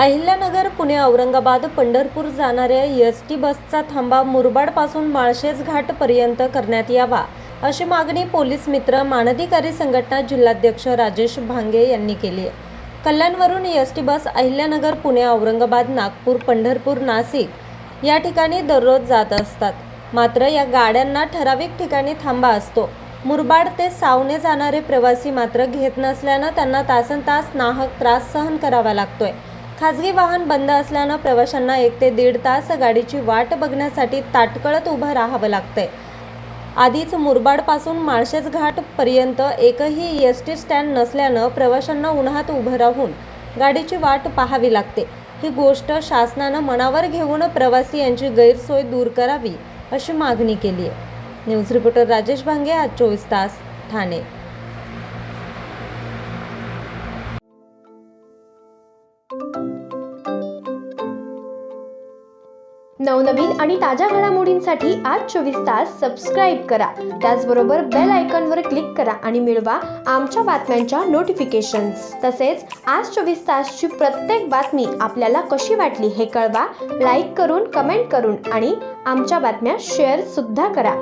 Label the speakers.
Speaker 1: अहिल्यानगर पुणे औरंगाबाद पंढरपूर जाणाऱ्या एसटी बसचा थांबा मुरबाडपासून माळशेज घाटपर्यंत करण्यात यावा अशी मागणी पोलीस मित्र मानधिकारी संघटना जिल्हाध्यक्ष राजेश भांगे यांनी केली आहे। कल्याणवरून एसटी बस अहिल्यानगर पुणे औरंगाबाद नागपूर पंढरपूर नाशिक या ठिकाणी दररोज जात असतात। मात्र या गाड्यांना ठराविक ठिकाणी थांबा असतो। मुरबाड ते सावने जाणारे प्रवासी मात्र घेत नसल्याने त्यांना तासनतास नाहक त्रास सहन करावा लागतोय। खाजगी वाहन बंद असल्याने प्रवाशांना 1 ते 1.5 तास गाडीची वाट बघण्यासाठी ताटकळत उभं राहावं लागतंय। आधीच मुरबाडपासून माळशेज घाट पर्यंत एकही एसटी स्टँड नसल्याने प्रवाशांना उन्हात उभं राहून गाडीची वाट पाहावी लागते। ही गोष्ट शासनाने मनावर घेऊन प्रवासी यांची गैरसोय दूर करावी अशी मागणी केली आहे। न्यूज रिपोर्टर राजेश भांगे, आज 24 तास, ठाणे।
Speaker 2: नवनवीन आणि ताज्या घडामोडींसाठी आज 24 तास सबस्क्राईब करा। त्याचबरोबर बेल आयकॉनवर क्लिक करा आणि मिळवा आमच्या बातम्यांच्या नोटिफिकेशन्स। तसेच आज 24 तासची प्रत्येक बातमी आपल्याला कशी वाटली हे कळवा, लाईक करून, कमेंट करून आणि आमच्या बातम्या शेअर सुद्धा करा।